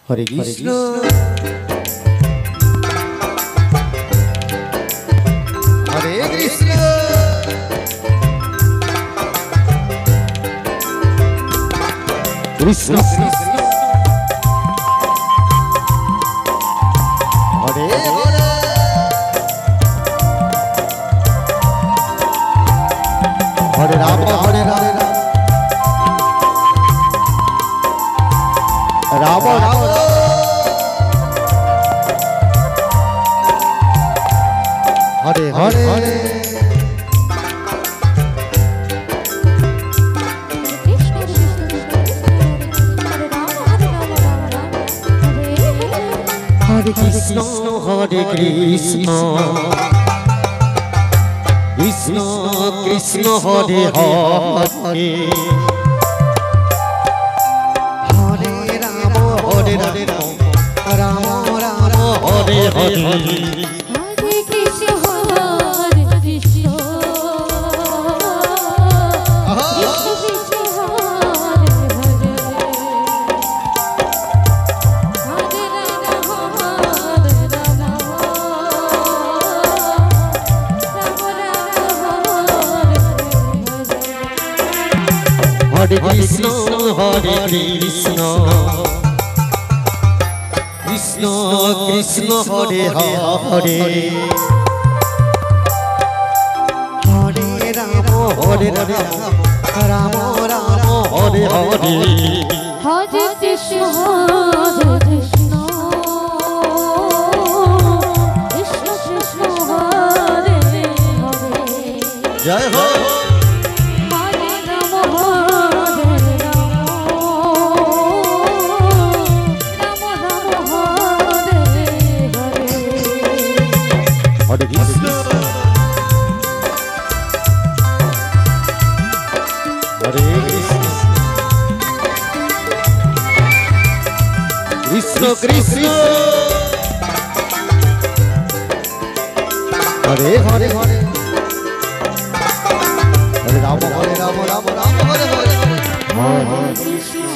হরে কৃষ্ণ হরে কৃষ্ণ কৃষ্ণ হরে হরে হরে রাম হরে রাম রাম রাম হরে হরে हरे कृष्ण कृष्ण कृष्ण हरे हरे हरे राम राम राम हरे हरे हरे कृष्ण कृष्ण कृष्ण हरे हरे हरे राम राम राम हरे हरे हरे कृष्ण कृष्ण कृष्ण हरे हरे जय हो हरे कृष्ण हरे कृष्ण कृष्ण हरे हरे हरे हरे राम राम राम हरे हरे हरे